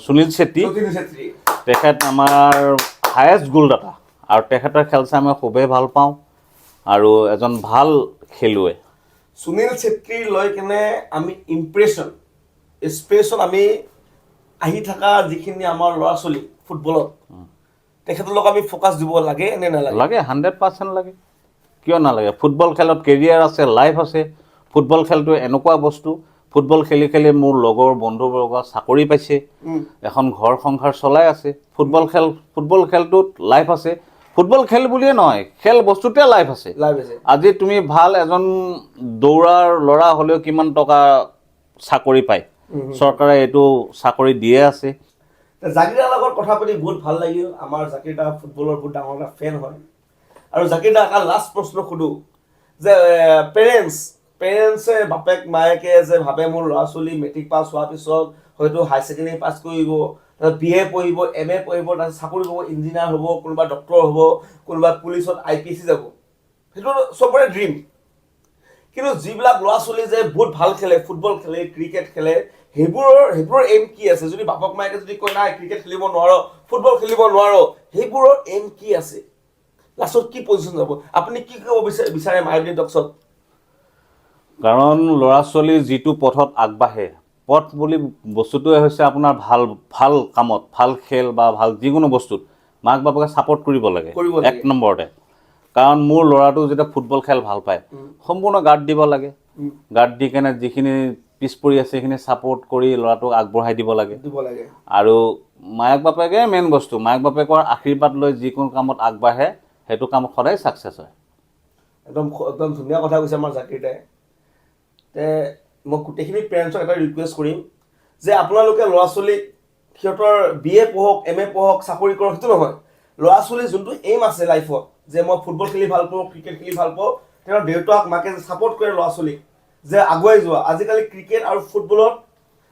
সুনীল চেত্ৰী তেখেত আমাৰ হায়েষ্ট গোলদাতা আৰু তেখেতৰ খেল চাই মই খুবেই ভাল পাওঁ আৰু এজন ভাল খেলুৱৈ সুনীল চেত্ৰী লৈ কেনে আমি ইনস্পিৰেশ্যন আমি আহি থকা যিখিনি আমাৰ ল'ৰা ছোৱালী ফুটবলত তেখেতলোক আমি ফ'কাছ দিব লাগে নে নালাগে? লাগে 100% লাগে কিয় নালাগে ফুটবল খেলত কেৰিয়াৰ আছে লাইফ আছে ফুটবল খেলটো এনেকুৱা বস্তু ফুটবল খেলি খেলি মোৰ লগৰ বন্ধুবৰ্গ চাকৰি পাইছে এখন ঘৰ সংসাৰ চলাই আছে ফুটবল খেলটোত লাইফ আছে ফুটবল খেল বুলিয়ে নহয় খেল বস্তুতে লাইফ আছে আজি তুমি ভাল এজন দৌৰাৰ ল'ৰা হ'লেও কিমান টকা চাকৰি পায় চৰকাৰে এইটো চাকৰি দিয়ে আছে জাকিৰ লগত কথা পাতি বহুত ভাল লাগিল আমাৰ জাকিৰ দা ফুটবলৰ বহুত ডাঙৰ এটা ফেন হয় আৰু জাকিৰ দা এটা লাষ্ট প্ৰশ্ন সুধো যে পেৰেণ্টছে বাপেক মায়েকে যে ভাবে মোৰ ল'ৰা ছোৱালী মেট্ৰিক পাছ হোৱাৰ পিছত হয়তো হাই ছেকেণ্ডেৰী পাছ কৰিব BA পঢ়িব MA পঢ়িব তাৰপিছত চাকৰি কৰিব ইঞ্জিনিয়াৰ হ'ব কোনোবা ডক্টৰ হ'ব কোনোবা পুলিচত IPSC যাব সেইটো চবৰে ড্ৰিম কিন্তু যিবিলাক ল'ৰা ছোৱালী যে বহুত ভাল খেলে ফুটবল খেলে ক্ৰিকেট খেলে সেইবোৰৰ এম কি আছে যদি বাপক মায়েকে যদি কয় নাই ক্ৰিকেট খেলিব নোৱাৰো ফুটবল খেলিব নোৱাৰো সেইবোৰৰ এম কি আছে লাষ্টত কি পজিশ্যন যাব আপুনি কি ক'ব বিচাৰে মাইব্ৰেন টক্সত কাৰণ ল'ৰা ছোৱালী যিটো পথত আগবাঢ়ে পথ বুলি বস্তুটোৱে হৈছে আপোনাৰ ভাল কামত ভাল খেল বা ভাল যিকোনো বস্তুত মাক বাপেকে ছাপোৰ্ট কৰিব লাগে এক নম্বৰতে কাৰণ মোৰ ল'ৰাটো যেতিয়া ফুটবল খেল ভাল পায় সম্পূৰ্ণ গাৰ্ড দিব লাগে গাৰ্ড দি কেনে যিখিনি পিছ পৰি আছে সেইখিনি ছাপোৰ্ট কৰি ল'ৰাটোক আগবঢ়াই দিব লাগে আৰু মাক বাপেকে মেইন বস্তু মাক বাপেকৰ আশীৰ্বাদ লৈ যিকোনো কামত আগবাঢ়ে সেইটো কামত সদায় ছাকচেছ হয় একদম ধুনীয়া কথা কৈছে আমাৰ জাকিৰ দাই মই গোটেইখিনি পেৰেণ্টছক এটা ৰিকুৱেষ্ট কৰিম যে আপোনালোকে ল'ৰা ছোৱালীক সিহঁতৰ BA পঢ়ক MA পঢ়ক চাকৰি কৰক সেইটো নহয় ল'ৰা ছোৱালীৰ যোনটো এইম আছে লাইফত যে মই ফুটবল খেলি ভাল পাওঁ ক্ৰিকেট খেলি ভাল পাওঁ তেওঁৰ দেউতাক মাকে ছাপোৰ্ট কৰে ল'ৰা ছোৱালীক যে আগুৱাই যোৱা আজিকালি ক্ৰিকেট আৰু ফুটবলত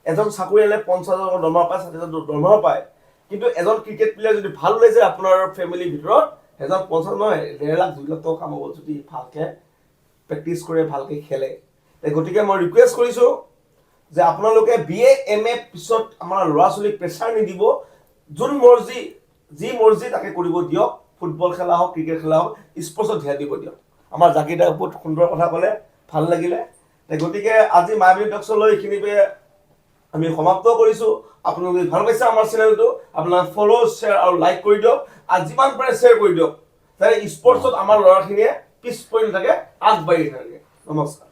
এজন চাকৰিয়ালে 50,000 দৰমহা পায় 60,000 দৰমহা পায় কিন্তু এজন ক্ৰিকেট প্লেয়াৰ যদি ভাল ওলাই যায় আপোনাৰ ফেমিলিৰ ভিতৰত এজন 50 নহয় 1.5 লাখ 2 লাখ টকা কামাব যদি ভালকে প্ৰেক্টিছ কৰে ভালকে খেলে গতিকে মই ৰিকুৱেষ্ট কৰিছোঁ যে আপোনালোকে BA MA পিছত আমাৰ ল'ৰা ছোৱালীক প্ৰেছাৰ নিদিব যি মৰ্জি তাকে কৰিব দিয়ক ফুটবল খেলা হওক ক্ৰিকেট খেলা হওক স্পৰ্টছত ধ্যান দিব দিয়ক আমাৰ জাকিৰ দাই বহুত সুন্দৰ কথা ক'লে ভাল লাগিলে গতিকে আজি মাইব্ৰেন টক্সলৈ এইখিনিতে আমি সমাপ্ত কৰিছোঁ আপোনালোকে ভাল পাইছে আমাৰ চেনেলটো আপোনালোকে ফ'ল' শ্বেয়াৰ আৰু লাইক কৰি দিয়ক আৰু যিমান পাৰে শ্বেয়াৰ কৰি দিয়ক যাতে স্পৰ্টছত আমাৰ ল'ৰাখিনিয়ে পিছ পৰি নাথাকে আগবাঢ়ি থাকে নমস্কাৰ